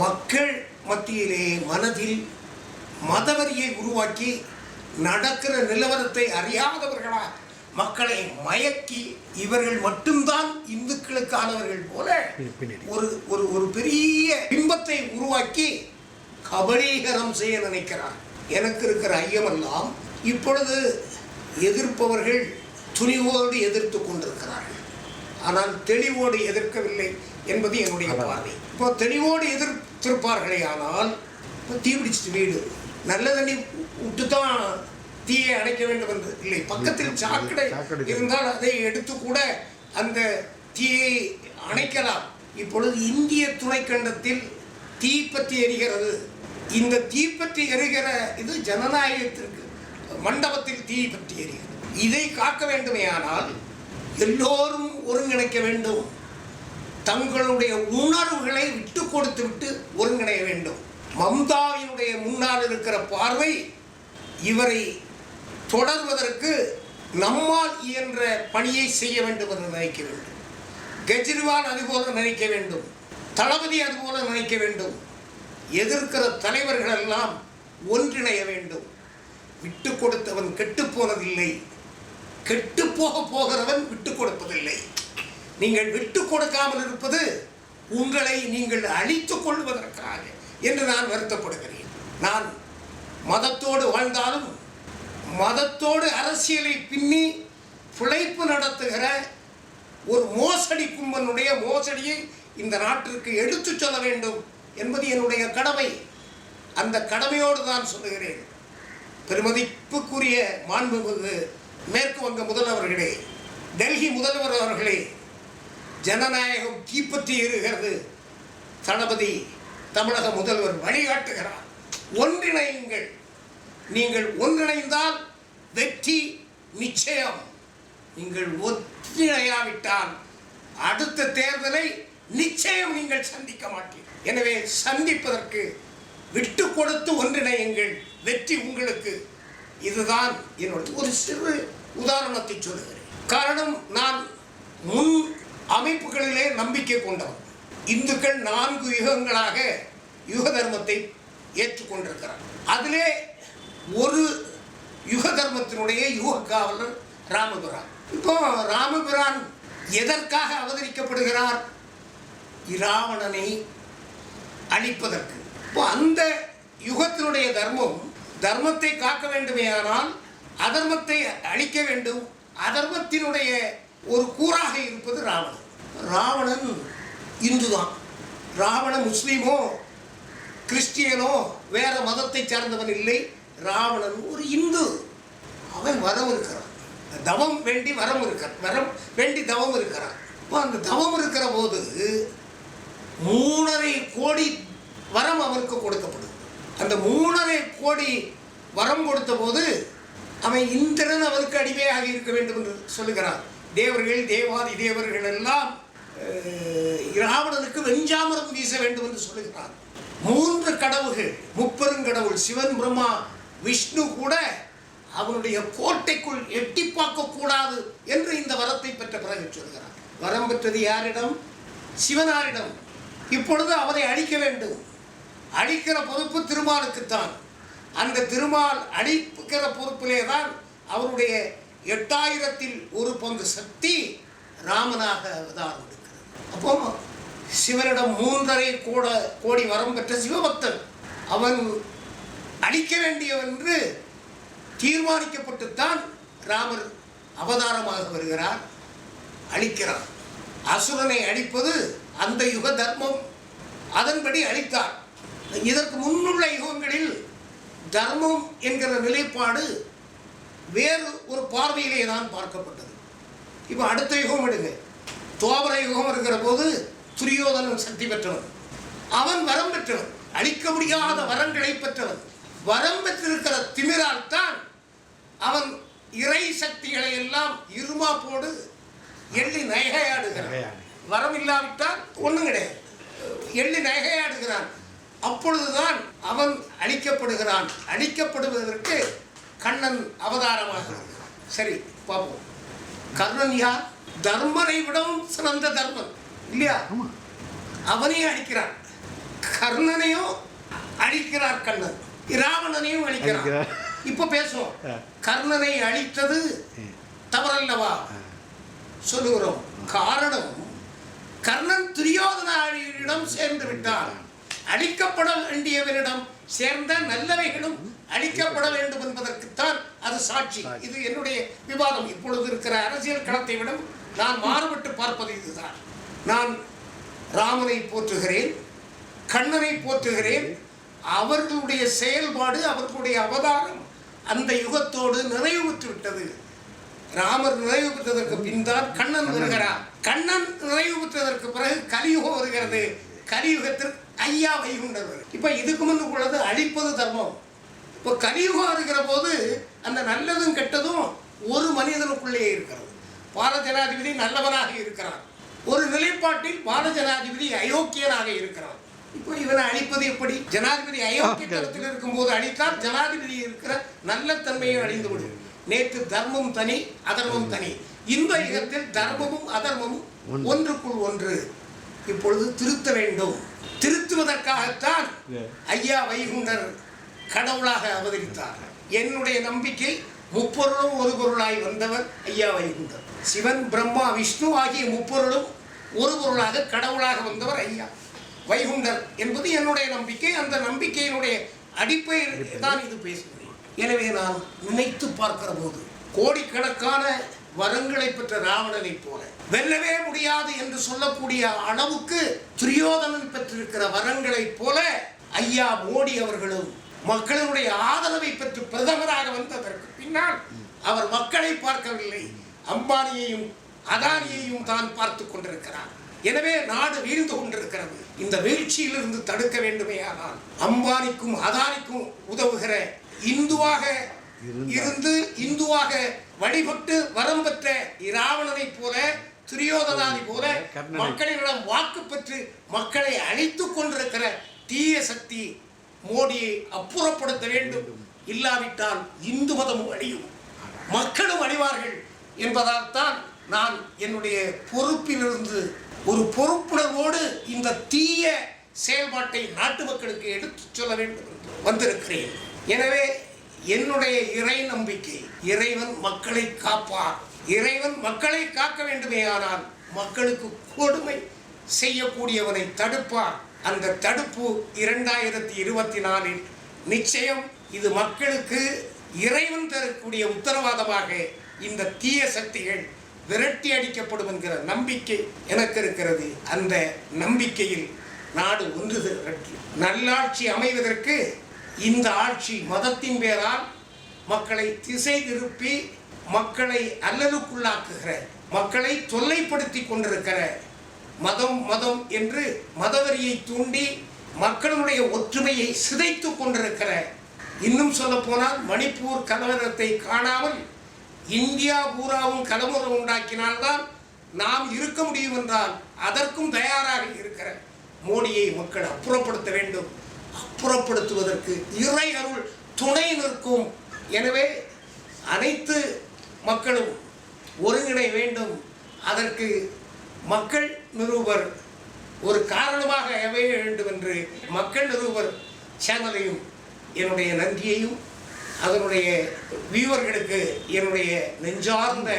மக்கள் மத்தியிலே மனதில் மதவரியை உருவாக்கி நடக்கிற நிலவரத்தை அறியாதவர்களா மக்களை மயக்கி இவர்கள் மட்டும்தான் இந்துக்களுக்கானவர்கள் போல ஒரு ஒரு ஒரு பெரிய பிம்பத்தை உருவாக்கி கபலீகரம் செய்ய நினைக்கிறார். எனக்கு இருக்கிற ஐயமெல்லாம் இப்பொழுது எதிர்ப்பவர்கள் துணிவோடு எதிர்த்து கொண்டிருக்கிறார்கள், ஆனால் தெளிவோடு எதிர்க்கவில்லை என்பது என்னுடைய பார்வை. இப்போ தெளிவோடு எதிர்த்திருப்பார்களே ஆனால் தீபிடிச்சிட்டு வீடு நல்ல தண்ணி விட்டு தான் தீயை அணைக்க வேண்டும் என்று இல்லை. பக்கத்தில் சாக்கடை இருந்தால் அதை எடுத்து கூட அந்த தீயை அணைக்கலாம். இப்பொழுது இந்திய துணைக்கண்டத்தில் தீப்பற்றி எரிகிறது. இந்த தீப்பற்றி எரிகிற இது ஜனநாயகத்திற்கு மண்டபத்தில் தீப்பற்றி எரிகிறது. இதை காக்க வேண்டுமே ஆனால் எல்லோரும் ஒருங்கிணைக்க வேண்டும். தங்களுடைய உணர்வுகளை விட்டு கொடுத்து விட்டு ஒருங்கிணைய வேண்டும். மம்தாவினுடைய முன்னால் இருக்கிற பார்வை இவரை தொடர்வதற்கு நம்மால் இயன்ற பணியை செய்ய வேண்டும் என்று நினைக்க வேண்டும். கெஜ்ரிவால் அதுபோல நினைக்க வேண்டும், தளபதி அதுபோல நினைக்க வேண்டும். எதிர்க்கிற தலைவர்கள் எல்லாம் ஒன்றிணைய வேண்டும். விட்டு கொடுத்தவன் கெட்டு போனதில்லை, கெட்டு போகிறவன் விட்டு கொடுப்பதில்லை. நீங்கள் விட்டு கொடுக்காமல் இருப்பது உங்களை நீங்கள் அழித்துக் கொள்வதற்காக என்று நான் வருத்தப்படுகிறேன். நான் மதத்தோடு வாழ்ந்தாலும் மதத்தோடு அரசியலை பின்னி பிழைப்பு நடத்துகிற ஒரு மோசடி கும்பனுடைய மோசடியை இந்த நாட்டிற்கு எடுத்து சொல்ல வேண்டும் என்பது என்னுடைய கடமை. அந்த கடமையோடு தான் சொல்லுகிறேன். பெருமதிப்புக்குரிய மாண்புமிகு மேற்கு வங்க முதல்வர்களே, டெல்லி முதல்வர் அவர்களே, ஜனநாயகம் தீப்பற்றி எரிகிறது. தளபதி தமிழக முதல்வர் வழிகாட்டுகிறார். ஒன்றிணையுங்கள். நீங்கள் ஒன்றிணைந்தால் வெற்றி நிச்சயம். நீங்கள் ஒன்றிணையாவிட்டால் அடுத்த தேர்தலை நிச்சயம் நீங்கள் சந்திக்க மாட்டீர்கள். எனவே சந்திப்பதற்கு விட்டு கொடுத்து ஒன்றிணையுங்கள், வெற்றி உங்களுக்கு. இதுதான் என்னுடைய ஒரு சிறு உதாரணத்தை சொல்லுகிறேன். காரணம், நான் முன் அமைப்புகளிலே நம்பிக்கை கொண்டவன். இந்துக்கள் 4 யுகங்களாக யுக தர்மத்தை ஏற்றுக்கொண்டிருக்கிறார். அதிலே ஒரு யுக தர்மத்தினுடைய யுக காவலர் ராமபிரான். இப்போ ராமபிரான் எதற்காக அவதரிக்கப்படுகிறார்? இராவணனை அழிப்பதற்கு. இப்போ அந்த யுகத்தினுடைய தர்மத்தை காக்க வேண்டுமே ஆனால் அதர்மத்தை அழிக்க வேண்டும். அதர்மத்தினுடைய ஒரு கூறாக இருப்பது ராவணன். ராவணன் இந்துதான். ராவணன் முஸ்லீமோ கிறிஸ்டியனோ வேற மதத்தை சார்ந்தவன் இல்லை. ராவணன் ஒரு இந்து. அவன் வரம் இருக்கிறான், தவம் வேண்டி வரம் இருக்கிறான், வரம் வேண்டி தவம் இருக்கிறான். இப்போ அந்த தவம் இருக்கிற போது 3.5 கோடி வரம் அவருக்கு கொடுக்கப்படும். அந்த 3.5 கோடி வரம் கொடுத்த போது அவன் இந்திரன் அவருக்கு அடிமையாக இருக்க வேண்டும் என்று சொல்லுகிறான். தேவர்கள் தேவாதி தேவர்கள் எல்லாம் ராவணனுக்கு வெஞ்சாமரம் வீச வேண்டும் என்று சொல்லுகிறார். 3 கடவுள்கள், முப்பெருங்கடவுள் சிவன் பிரம்மா விஷ்ணு கூட அவனுடைய கோட்டைக்குள் எட்டி பார்க்க கூடாது என்று இந்த வரத்தை பெற்ற பிறகு சொல்கிறார். வரம் பெற்றது யாரிடம்? சிவனாரிடம். இப்பொழுது அவனை அழிக்க வேண்டும். அழிக்கிற பொறுப்பு திருமாலுக்குத்தான். அந்த திருமால் அழிக்கிற பொறுப்பிலே தான் அவருடைய 8000ல் 1 பங்கு சக்தி ராமனாக அவதாரம் எடுக்கிறது. அப்போ சிவனிடம் 3.5 கோடி வரம் பெற்ற சிவபக்தன் அவன் அழிக்க வேண்டியவன் என்று தீர்மானிக்கப்பட்டுத்தான் ராமர் அவதாரமாக வருகிறார், அழிக்கிறார். அசுரனை அழிப்பது அந்த யுக தர்மம். அதன்படி அழித்தார். இதற்கு முன்னுள்ள யுகங்களில் தர்மம் என்கிற நிலைப்பாடு வேறு ஒரு பார்வையிலே தான் பார்க்கப்பட்டது. இப்போ அடுத்த யுகம் எடுங்க. துவாபர யுகம் இருக்கிற போது துரியோதனன் சக்தி பெற்றவன். அவன் வரம் பெற்றவன், அழிக்க முடியாத வரங்களை பெற்றவன். வரம் பெற்றிருக்கிற திமிரால் தான் அவன் இறை சக்திகளை எல்லாம் இருமாப்போடு எள்ளி நகையாடுகிறான். வரம் இல்லாவிட்டால் ஒன்றும் கிடையாது. எள்ளி நகையாடுகிறான். அப்பொழுதுதான் அவன் அழிக்கப்படுகிறான். அழிக்கப்படுவதற்கு கண்ணன் அவதாரமாக. சரி, பார்ப்போம். கர்ணன் யார்? தர்மனை விடவும் சிறந்த தர்மன் இல்லையா? அவனையே அழிக்கிறான். கர்ணனையும் அழிக்கிறார் கண்ணன், ராவணனையும் அழிக்கிறார். இப்ப பேசுவோம், கர்ணனை அழித்தது தவறல்லவா சொல்லுகிறோம். காரணம், கர்ணன் துரியோதனிடம் சேர்ந்து விட்டார். அழிக்கப்பட வேண்டியவனிடம் சேர்ந்த நல்லவைகளும் அழிக்கப்பட வேண்டும் என்பதற்குத்தான் அது சாட்சி. இது என்னுடைய விவாதம். இப்பொழுது இருக்கிற அரசியல் களத்தை விட நான் மாறுபட்டு பார்ப்பது இதுதான். நான் ராமனை போற்றுகிறேன், கண்ணனை போற்றுகிறேன். அவர்களுடைய செயல்பாடு, அவர்களுடைய அவதாரம் அந்த யுகத்தோடு நிறைவு பெற்று விட்டது. ராமர் நிறைவு பெற்றதற்கு பின் தான் கண்ணன் வருகிறார். கண்ணன் நிறைவு பெற்றதற்கு பிறகு கலியுகம் வருகிறது. கலியுகத்திற்கு ஐயா வைகுண்டர். இப்ப இதுக்கு முன்பு உள்ளது அழிப்பது தர்மம். இப்போ கலியுகம் இருக்கிற போது அந்த நல்லதும் கெட்டதும் ஒரு மனிதனுக்குள்ளே இருக்கிறது. பால ஜனாதிபதி நல்லவனாக இருக்கிறான், ஒரு நிலைப்பாட்டில் பால ஜனாதிபதி அயோக்கியனாக இருக்கிறான். இப்போ இவனை அழிப்பது எப்படி? ஜனாதிபதி அயோக்கிய தளத்தில் இருக்கும் போது அழித்தால் ஜனாதிபதி இருக்கிற நல்ல தன்மையை அழிந்து விடும். நேற்று தர்மம் தனி, அதர்மம் தனி. இந்த யுகத்தில் தர்மமும் அதர்மமும் ஒன்றுக்குள் ஒன்று. இப்பொழுது திருத்த வேண்டும். திருத்துவதற்காகத்தான் ஐயா வைகுண்டர் கடவுளாக அவதரித்தார். என்னுடைய நம்பிக்கை, முப்பொருளும் ஒரு பொருளாய் வந்தவர் ஐயா வைகுண்டர். சிவன், பிரம்மா, விஷ்ணு ஆகிய முப்பொருளும் ஒரு பொருளாக கடவுளாக வந்தவர் ஐயா வைகுண்டர் என்பது என்னுடைய நம்பிக்கை. அந்த நம்பிக்கையினுடைய அடிப்படையில் தான் இது பேசுகிறேன். எனவே நான் நினைத்து பார்க்கிற போது, கோடிக்கணக்கான வரங்களை பெற்ற ராவணனை போல வெல்லவே முடியாது என்று சொல்லக்கூடிய அளவுக்கு துரியோதனன் பெற்றிருக்கிற வரங்களை போல ஐயா மோடி அவர்களும் மக்களுடைய ஆதரவை பெற்று பிரதமராக வந்ததற்கு பின்னால் அவர் மக்களை பார்க்கவில்லை, அம்பானியையும் அதானியையும் தான் பார்த்து கொண்டிருக்கிறார். எனவே நாடு வீழ்ந்து கொண்டிருக்கிறது. இந்த வீழ்ச்சியிலிருந்து தடுக்க வேண்டுமேயானால் அம்பானிக்கும் அதானிக்கும் உதவுகிற, இந்துவாக இருந்து இந்துவாக வழிபட்டு வரம் பெற்ற இராவணனை போல, துரியோதனாதி போல மக்களிடம் வாக்கு பெற்று மக்களை அழித்துக் கொண்டிருக்கிற தீய சக்தி மோடியை அப்புறப்படுத்த வேண்டும். இல்லாவிட்டால் இந்து மதமும் அழியும், மக்களும் அழிவார்கள் என்பதால் தான் நான் என்னுடைய பொறுப்பிலிருந்து ஒரு பொறுப்புணர்வோடு இந்த தீய செயல்பாட்டை நாட்டு மக்களுக்கு எடுத்துச் சொல்ல வேண்டும் என்று வந்திருக்கிறேன். எனவே என்னுடைய இறை நம்பிக்கை, இறைவன் மக்களை காப்பார். இறைவன் மக்களை காக்க வேண்டுமேயானால் மக்களுக்கு கொடுமை செய்யக்கூடியவனை தடுப்பார். அந்த தடுப்பு 2024 நிச்சயம். இது மக்களுக்கு இறைவன் தரக்கூடிய உத்தரவாதமாக இந்த தீய சக்திகள் விரட்டி அடிக்கப்படும் என்கிற நம்பிக்கை எனக்கு இருக்கிறது. அந்த நம்பிக்கையில் நாடு ஒன்று திரட்டி நல்லாட்சி அமைவதற்கு இந்த ஆட்சி மதத்தின் பேரால் மக்களை திசை திருப்பி மக்களை அல்லலுக்குள்ளாக்குகிற, மக்களை தொல்லைப்படுத்தி கொண்டிருக்கிற, மதம் மதம் என்று மதவெறியை தூண்டி மக்களுடைய ஒற்றுமையை சிதைத்து கொண்டிருக்கிற, இன்னும் சொல்ல போனால் மணிப்பூர் கலவரத்தை காணாமல் இந்தியா பூராவும் கலவரம் உண்டாக்கினால்தான் நாம் இருக்க முடியும் என்றால் அதற்கும் தயாராக இருக்கிற மோடியை மக்கள் அப்புறப்படுத்த வேண்டும். அப்புறப்படுத்துவதற்கு இறை அருள் துணை நிற்கும். எனவே அனைத்து மக்களும் ஒருங்கிணை வேண்டும். அதற்கு மக்கள் நிருபர் ஒரு காரணமாக அமைய வேண்டும் என்று மக்கள் நிருபர் சேனலையும் என்னுடைய நன்றியையும் அதனுடைய வியூவர்களுக்கு என்னுடைய நெஞ்சார்ந்த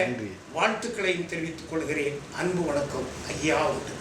வாழ்த்துக்களையும் தெரிவித்துக் கொள்கிறேன். அன்பு வணக்கம். ஐயா உண்டு.